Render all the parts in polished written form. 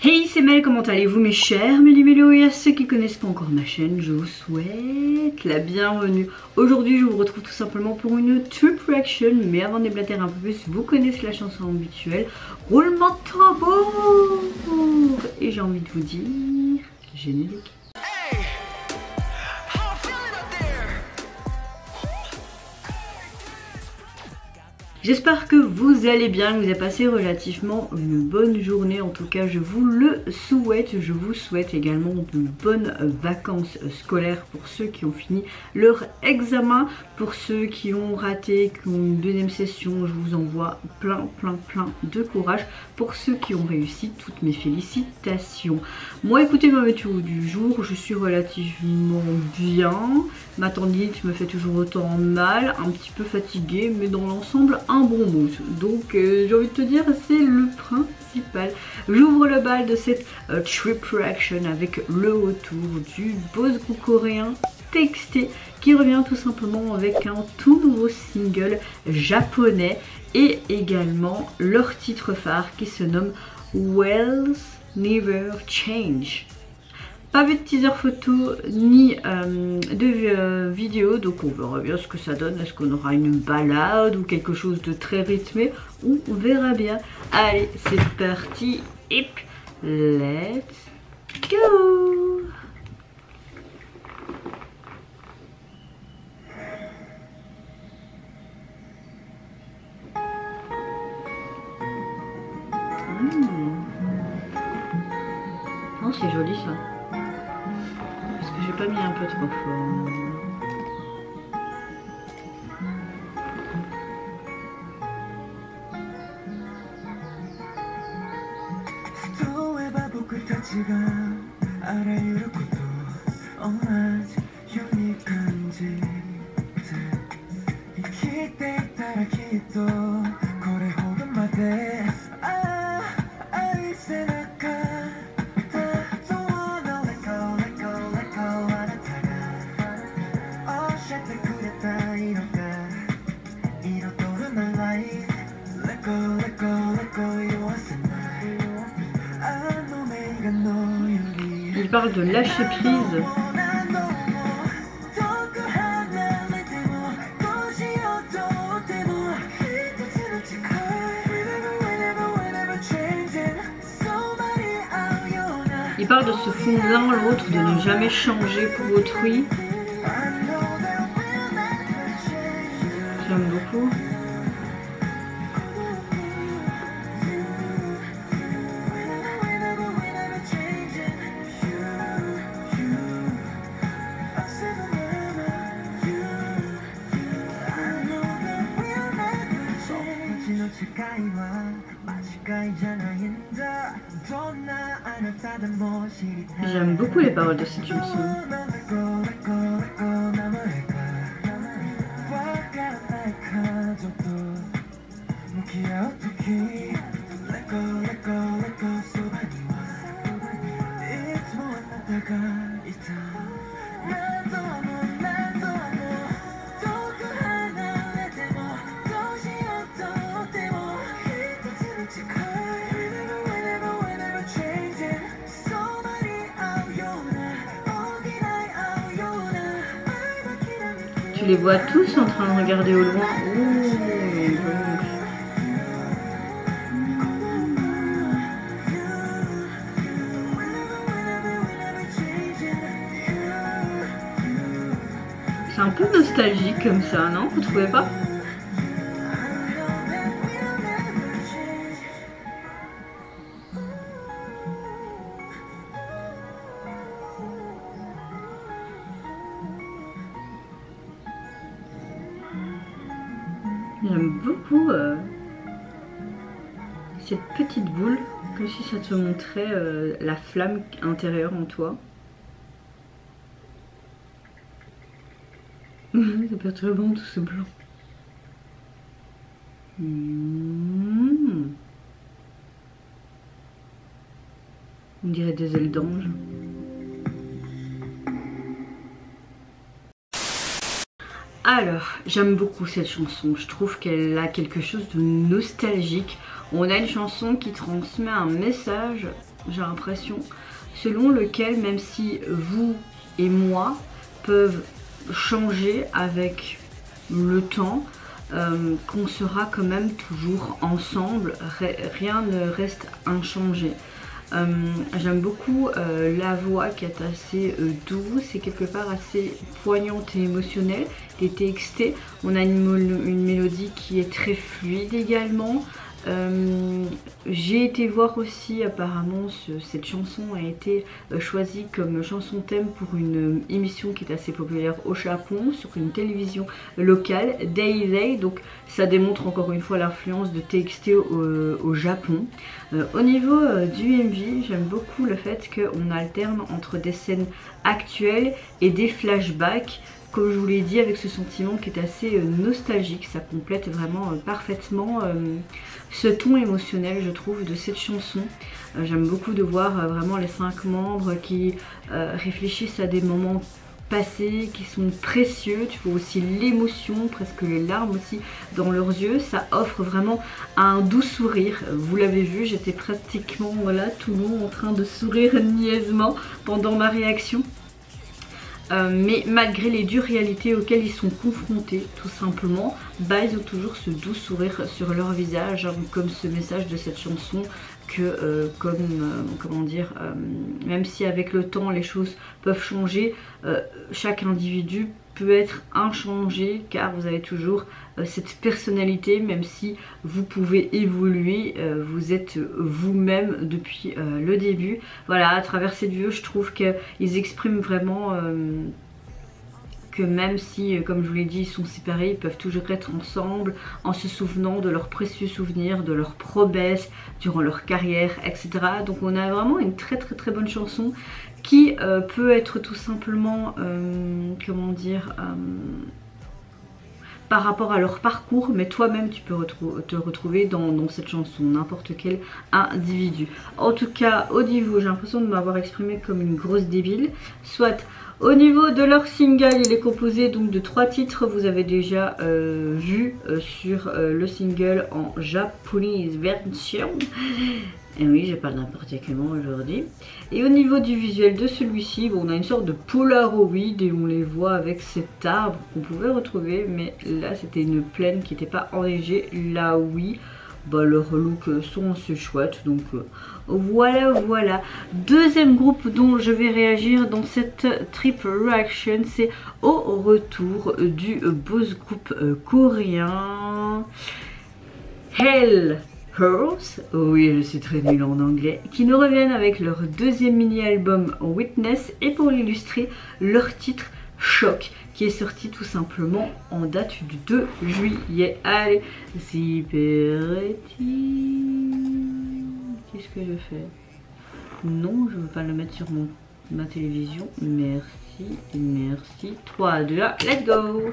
Hey, c'est Mel, comment allez-vous mes chers Méli-Mélo, et à ceux qui connaissent pas encore ma chaîne, je vous souhaite la bienvenue. Aujourd'hui, je vous retrouve tout simplement pour une trip reaction, mais avant de déblatérer un peu plus, vous connaissez la chanson habituelle, roulement de tambour. Et j'ai envie de vous dire, générique. J'espère que vous allez bien, que vous avez passé relativement une bonne journée. En tout cas, je vous le souhaite. Je vous souhaite également de bonnes vacances scolaires pour ceux qui ont fini leur examen. Pour ceux qui ont raté, qui ont une deuxième session, je vous envoie plein de courage. Pour ceux qui ont réussi, toutes mes félicitations. Moi, écoutez ma météo du jour, je suis relativement bien. Ma tendinite me fait toujours autant mal, un petit peu fatiguée, mais dans l'ensemble, un bon mood. Donc j'ai envie de te dire, c'est le principal. J'ouvre le bal de cette trip reaction avec le retour du boss groupe coréen TXT qui revient tout simplement avec un tout nouveau single japonais et également leur titre phare qui se nomme Will Never Change. Pas vu de teaser photo ni de vidéo, donc on verra bien ce que ça donne. Est-ce qu'on aura une balade ou quelque chose de très rythmé, ou on verra bien. Allez, c'est parti, et let's go. Oh, c'est joli ça. Parce que j'ai pas mis un peu trop fort. Il parle de lâcher prise. Il parle de se fondre l'un l'autre, de ne jamais changer pour autrui. J'aime beaucoup. J'aime beaucoup les paroles de cette chanson. Tu les vois tous en train de regarder au loin. C'est un peu nostalgique comme ça, non? Vous trouvez pas? J'aime beaucoup cette petite boule, comme si ça te montrait la flamme intérieure en toi. C'est perturbant tout ce blanc. On dirait des ailes d'ange. Alors, j'aime beaucoup cette chanson, je trouve qu'elle a quelque chose de nostalgique. On a une chanson qui transmet un message j'ai l'impression, selon lequel, même si vous et moi peuvent changer avec le temps, qu'on sera quand même toujours ensemble, rien ne reste inchangé. J'aime beaucoup la voix qui est assez douce et quelque part assez poignante et émotionnelle. Les TXT, on a une mélodie qui est très fluide également. J'ai été voir aussi, apparemment cette chanson a été choisie comme chanson thème pour une émission qui est assez populaire au Japon, sur une télévision locale, Day Day, donc ça démontre encore une fois l'influence de TXT au Japon. Au niveau du MV, j'aime beaucoup le fait qu'on alterne entre des scènes actuelles et des flashbacks, comme je vous l'ai dit, avec ce sentiment qui est assez nostalgique. Ça complète vraiment parfaitement ce ton émotionnel, je trouve, de cette chanson. J'aime beaucoup de voir vraiment les 5 membres qui réfléchissent à des moments passés qui sont précieux. Tu vois aussi l'émotion, presque les larmes aussi dans leurs yeux. Ça offre vraiment un doux sourire. Vous l'avez vu, j'étais pratiquement voilà, tout le long en train de sourire niaisement pendant ma réaction. Mais malgré les dures réalités auxquelles ils sont confrontés, tout simplement, bah, ils ont toujours ce doux sourire sur leur visage, hein, comme ce message de cette chanson que, comment dire, même si avec le temps les choses peuvent changer, chaque individu peut être inchangé car vous avez toujours cette personnalité, même si vous pouvez évoluer, vous êtes vous-même depuis le début. Voilà, à travers cette vidéo, je trouve qu'ils expriment vraiment que même si, comme je vous l'ai dit, ils sont séparés, ils peuvent toujours être ensemble en se souvenant de leurs précieux souvenirs, de leurs promesses durant leur carrière, etc. Donc on a vraiment une très bonne chanson qui peut être tout simplement, comment dire, par rapport à leur parcours, mais toi-même tu peux te retrouver dans cette chanson, n'importe quel individu. En tout cas, au niveau, j'ai l'impression de m'avoir exprimé comme une grosse débile, soit. Au niveau de leur single, il est composé donc de 3 titres, vous avez déjà vu sur le single en japonese version. Et oui, je parle n'importe comment aujourd'hui. Et au niveau du visuel de celui-ci, bon, on a une sorte de Polaroid et on les voit avec cet arbre qu'on pouvait retrouver. Mais là, c'était une plaine qui n'était pas enneigée. Là, oui, bah, leurs looks sont assez chouettes. Donc voilà. Deuxième groupe dont je vais réagir dans cette trip reaction, c'est au retour du boss groupe coréen Hell Girls, oui je suis très nulle en anglais, qui nous reviennent avec leur deuxième mini-album Witness et pour l'illustrer leur titre Choc qui est sorti tout simplement en date du 2 juillet. Allez, super qu'est-ce que je fais? Non, je ne veux pas le mettre sur ma télévision. Merci. 3, 2, 1, let's go!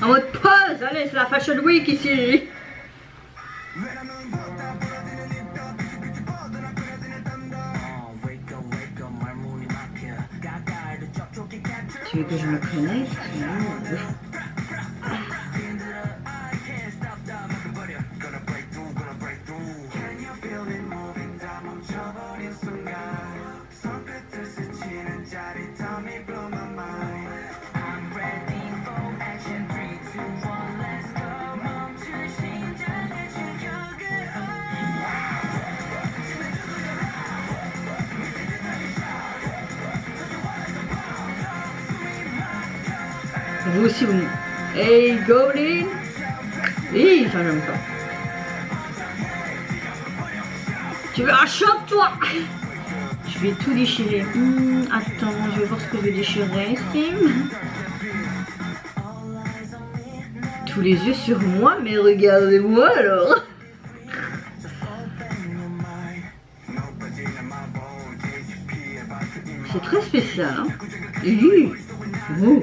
En mode pause, allez, c'est la Fashion Week ici. Tu veux que je me connecte? Vous aussi, vous... Hey, Golden! Oui, ça j'aime pas. Tu veux un shot, toi? Je vais tout déchirer. Attends, je vais voir ce que je vais déchirer ici. Tous les yeux sur moi, mais regardez-moi alors. C'est très spécial, hein? Oh.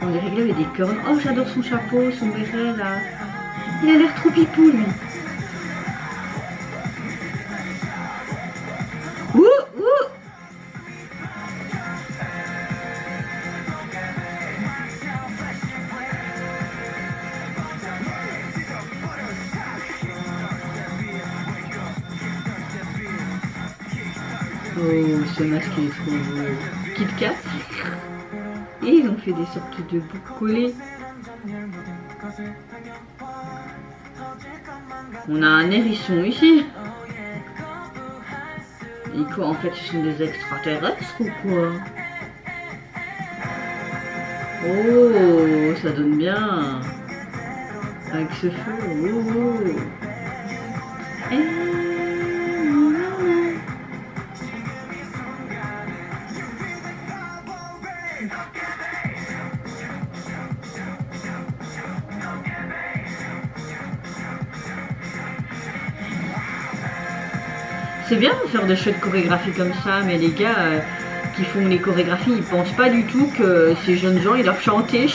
On dirait qu'il avait des cornes. Oh, j'adore son chapeau, son béret là. Il a l'air trop pipou lui. Ouh, ouh. Oh, ce masque il est trop beau. Kit Kat. Et ils ont fait des sortes de boucles collées. On a un hérisson ici. Et quoi, en fait, ils sont des extraterrestres ou quoi? Oh, ça donne bien. Avec ce feu. Oh, oh. C'est bien de faire des chouettes chorégraphies comme ça, mais les gars qui font les chorégraphies, ils pensent pas du tout que ces jeunes gens, ils doivent chanter,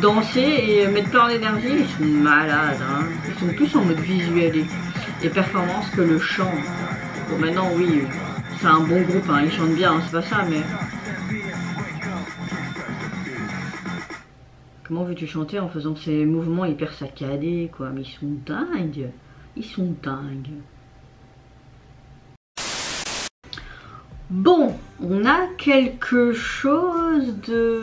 danser et mettre plein d'énergie. Ils sont malades, hein. Ils sont plus en mode visuel et performance que le chant. Bon, maintenant, oui, c'est un bon groupe, hein, ils chantent bien, hein, c'est pas ça, mais... Comment veux-tu chanter en faisant ces mouvements hyper saccadés, quoi? Mais ils sont dingues. Ils sont dingues. Bon, on a quelque chose de...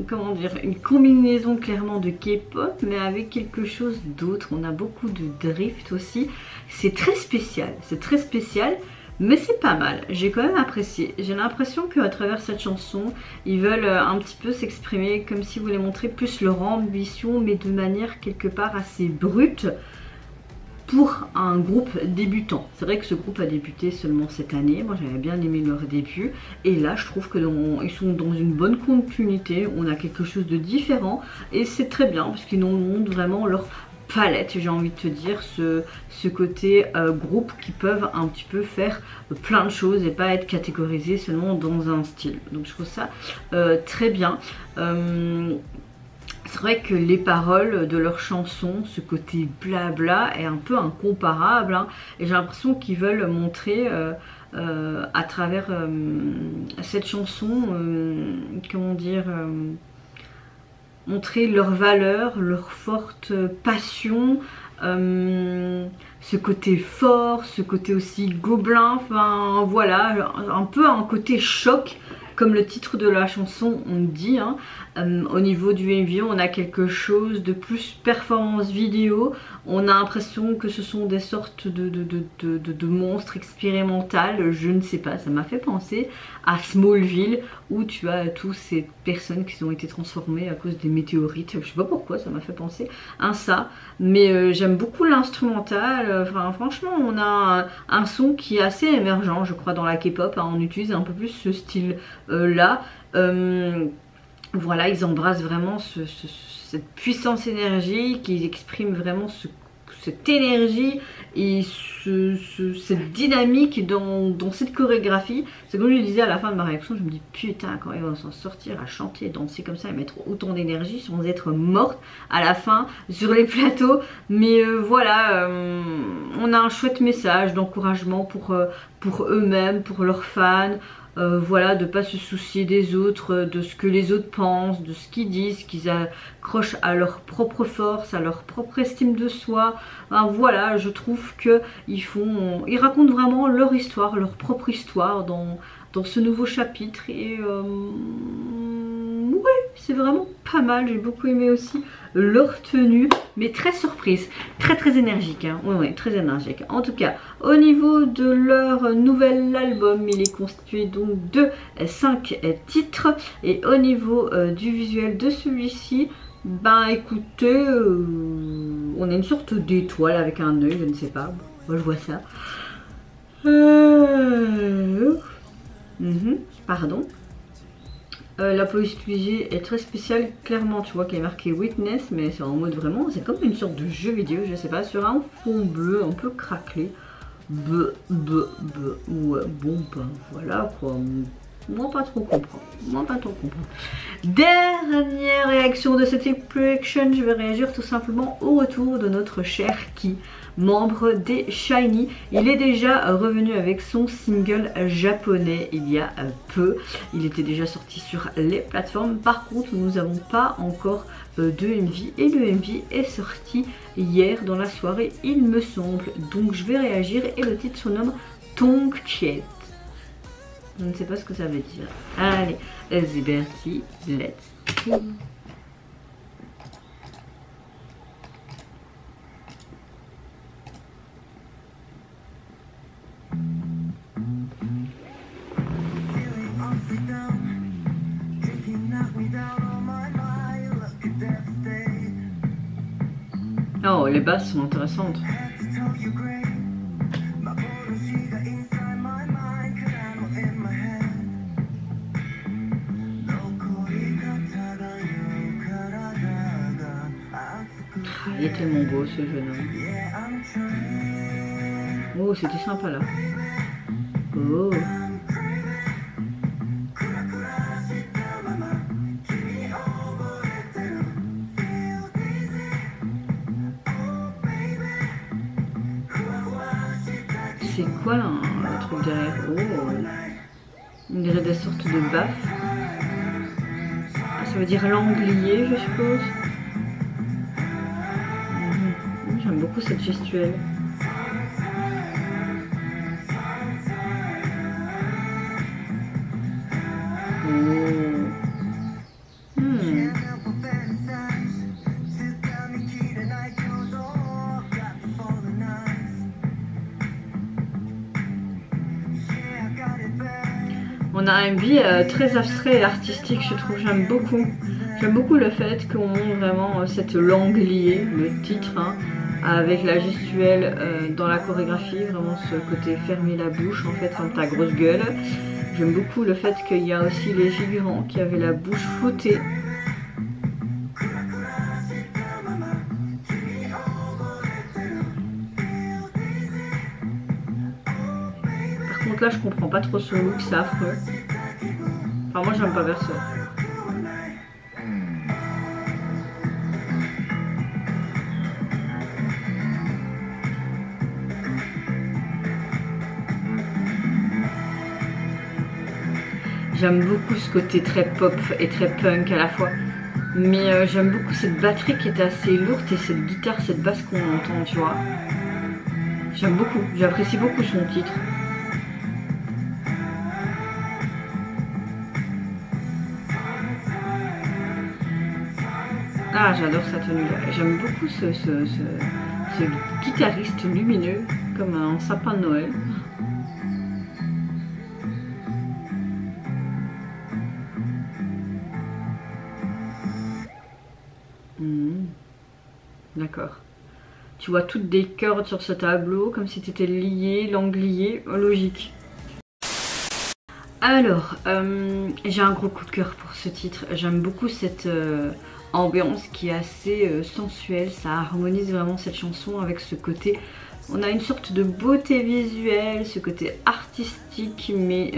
Comment dire? Une combinaison clairement de K-pop, mais avec quelque chose d'autre. On a beaucoup de drift aussi. C'est très spécial, mais c'est pas mal. J'ai quand même apprécié. J'ai l'impression qu'à travers cette chanson, ils veulent un petit peu s'exprimer comme s'ils voulaient montrer plus leur ambition, mais de manière quelque part assez brute. Pour un groupe débutant. C'est vrai que ce groupe a débuté seulement cette année. Moi j'avais bien aimé leur début. Et là je trouve qu'ils sont dans une bonne continuité. On a quelque chose de différent. Et c'est très bien parce qu'ils nous montrent vraiment leur palette. J'ai envie de te dire ce côté groupe qui peuvent un petit peu faire plein de choses et pas être catégorisés seulement dans un style. Donc je trouve ça très bien. C'est vrai que les paroles de leurs chansons, ce côté blabla est un peu incomparable, hein, et j'ai l'impression qu'ils veulent montrer à travers cette chanson, comment dire, montrer leurs valeurs, leur forte passion, ce côté fort, ce côté aussi gobelin, enfin voilà, un peu un côté choc. Comme le titre de la chanson on dit, hein, au niveau du MV, on a quelque chose de plus performance vidéo. On a l'impression que ce sont des sortes de monstres expérimentales. Je ne sais pas, ça m'a fait penser à Smallville où tu as toutes ces personnes qui ont été transformées à cause des météorites. Je sais pas pourquoi, ça m'a fait penser à ça. Mais j'aime beaucoup l'instrumental. Enfin, franchement, on a un son qui est assez émergent, je crois, dans la K-pop. Hein. On utilise un peu plus ce style là. Voilà, ils embrassent vraiment cette puissance énergique, ils expriment vraiment cette énergie et cette dynamique dans cette chorégraphie. C'est comme je disais à la fin de ma réaction, je me dis putain, quand ils vont s'en sortir à chanter, danser comme ça et mettre autant d'énergie sans être morte à la fin sur les plateaux. Mais voilà, on a un chouette message d'encouragement pour eux-mêmes, pour leurs fans. Voilà, de ne pas se soucier des autres, de ce que les autres pensent, de ce qu'ils disent, qu'ils accrochent à leur propre force, à leur propre estime de soi. Enfin, voilà, je trouve qu'ils racontent vraiment leur histoire, leur propre histoire dans ce nouveau chapitre. Et ouais, c'est vraiment pas mal. J'ai beaucoup aimé aussi leur tenue, mais très surprise, très énergique, hein. Ouais, très énergique. En tout cas, au niveau de leur nouvel album, il est constitué donc de 5 titres, et au niveau du visuel de celui-ci, ben écoutez, on a une sorte d'étoile avec un œil, je ne sais pas, moi je vois ça. Pardon. La police utilisée est très spéciale, clairement tu vois qu'il est marqué Witness, mais c'est en mode vraiment, c'est comme une sorte de jeu vidéo, je sais pas, sur un fond bleu un peu craquelé. Ouais, bon ben voilà quoi, Moi pas trop comprendre. Moi pas trop comprendre. Dernière réaction de cette reaction, je vais réagir tout simplement au retour de notre cher Ki, membre des SHINee. Il est déjà revenu avec son single japonais il y a peu. Il était déjà sorti sur les plateformes. Par contre, nous n'avons pas encore de MV et le MV est sorti hier dans la soirée, il me semble. Donc je vais réagir et le titre se nomme Tongchet. Je ne sais pas ce que ça veut dire. Allez, c'est parti, let's go. Oh, les basses sont intéressantes. Il est tellement beau ce jeune homme. Oh, c'était sympa là. Oh. C'est quoi là, le truc derrière? Oh. On dirait des sortes de baffes. Ça veut dire l'anglier, je suppose. J'aime beaucoup cette gestuelle. On a un MV très abstrait et artistique, je trouve, j'aime beaucoup. J'aime beaucoup le fait qu'on montre vraiment cette langue liée, le titre, hein, avec la gestuelle dans la chorégraphie, vraiment ce côté fermer la bouche, en fait, comme ta grosse gueule. J'aime beaucoup le fait qu'il y a aussi les figurants qui avaient la bouche flottée. Par contre là je comprends pas trop son look, c'est affreux. Enfin moi j'aime pas perso. J'aime beaucoup ce côté très pop et très punk à la fois. Mais j'aime beaucoup cette batterie qui est assez lourde et cette guitare, cette basse qu'on entend, tu vois. J'aime beaucoup, j'apprécie beaucoup son titre. Ah, j'adore sa tenue là. J'aime beaucoup ce guitariste lumineux, comme un sapin de Noël. D'accord. Tu vois toutes des cordes sur ce tableau, comme si tu étais lié, langue liée, logique. Alors, j'ai un gros coup de cœur pour ce titre. J'aime beaucoup cette ambiance qui est assez sensuelle. Ça harmonise vraiment cette chanson avec ce côté. On a une sorte de beauté visuelle, ce côté artistique mais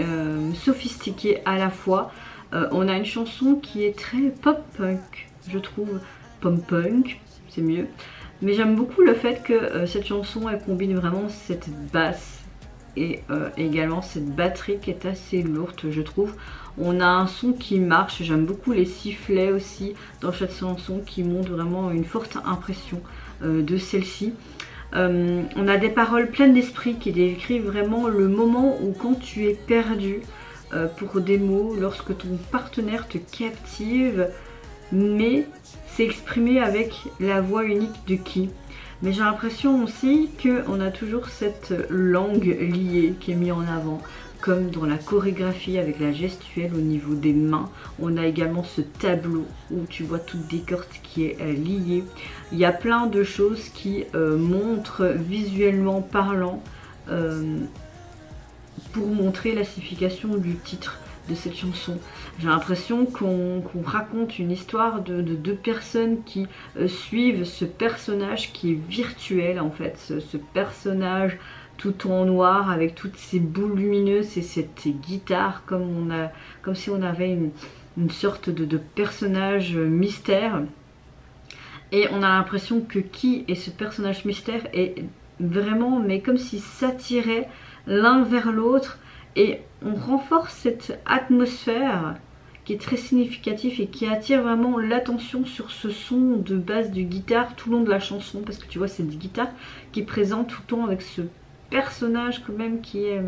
sophistiqué à la fois. On a une chanson qui est très pop-punk, je trouve. Pop-punk, c'est mieux. Mais j'aime beaucoup le fait que cette chanson, elle combine vraiment cette basse et également cette batterie qui est assez lourde, je trouve. On a un son qui marche, j'aime beaucoup les sifflets aussi dans cette chanson qui montrent vraiment une forte impression de celle-ci. On a des paroles pleines d'esprit qui décrivent vraiment le moment où quand tu es perdu pour des mots, lorsque ton partenaire te captive, mais c'est exprimé avec la voix unique de Ki. Mais j'ai l'impression aussi qu'on a toujours cette langue liée qui est mise en avant, comme dans la chorégraphie avec la gestuelle au niveau des mains. On a également ce tableau où tu vois toutes des cordes qui est liée. Il y a plein de choses qui montrent visuellement parlant pour montrer la signification du titre de cette chanson. J'ai l'impression qu'on raconte une histoire de deux personnes qui suivent ce personnage qui est virtuel en fait, ce personnage tout en noir avec toutes ces boules lumineuses et cette guitare comme si on avait une sorte de personnage mystère. Et on a l'impression que qui est ce personnage mystère est vraiment, mais comme s'ils s'attiraient l'un vers l'autre. Et on renforce cette atmosphère qui est très significatif et qui attire vraiment l'attention sur ce son de base de guitare tout le long de la chanson. Parce que tu vois, cette guitare qui est présente tout le temps avec ce personnage quand même qui est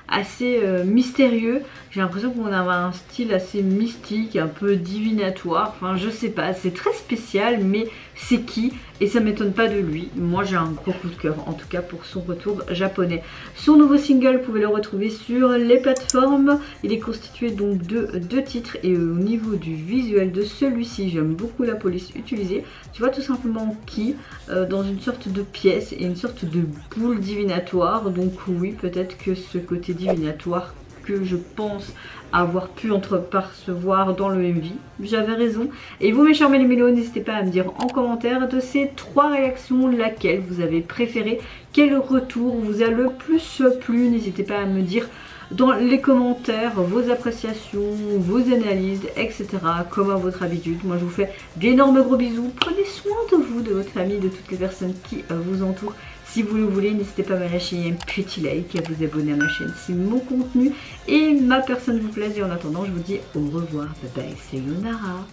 assez mystérieux. J'ai l'impression qu'on a un style assez mystique, un peu divinatoire, enfin je sais pas, c'est très spécial, mais c'est qui et ça m'étonne pas de lui. Moi j'ai un gros coup de cœur en tout cas pour son retour japonais. Son nouveau single, vous pouvez le retrouver sur les plateformes. Il est constitué donc de 2 titres et au niveau du visuel de celui-ci, j'aime beaucoup la police utilisée. Tu vois tout simplement qui dans une sorte de pièce et une sorte de boule divinatoire. Donc oui, peut-être que ce côté divinatoire que je pense avoir pu entrepercevoir dans le MV, j'avais raison. Et vous mes chers mélos, n'hésitez pas à me dire en commentaire de ces 3 réactions laquelle vous avez préféré, quel retour vous a le plus plu. N'hésitez pas à me dire dans les commentaires vos appréciations, vos analyses, etc. comme à votre habitude. Moi je vous fais d'énormes gros bisous, prenez soin de vous, de votre famille, de toutes les personnes qui vous entourent. Si vous le voulez, n'hésitez pas à me lâcher un petit like, à vous abonner à ma chaîne si mon contenu et ma personne vous plaisent. Et en attendant, je vous dis au revoir, bye bye, sayonara.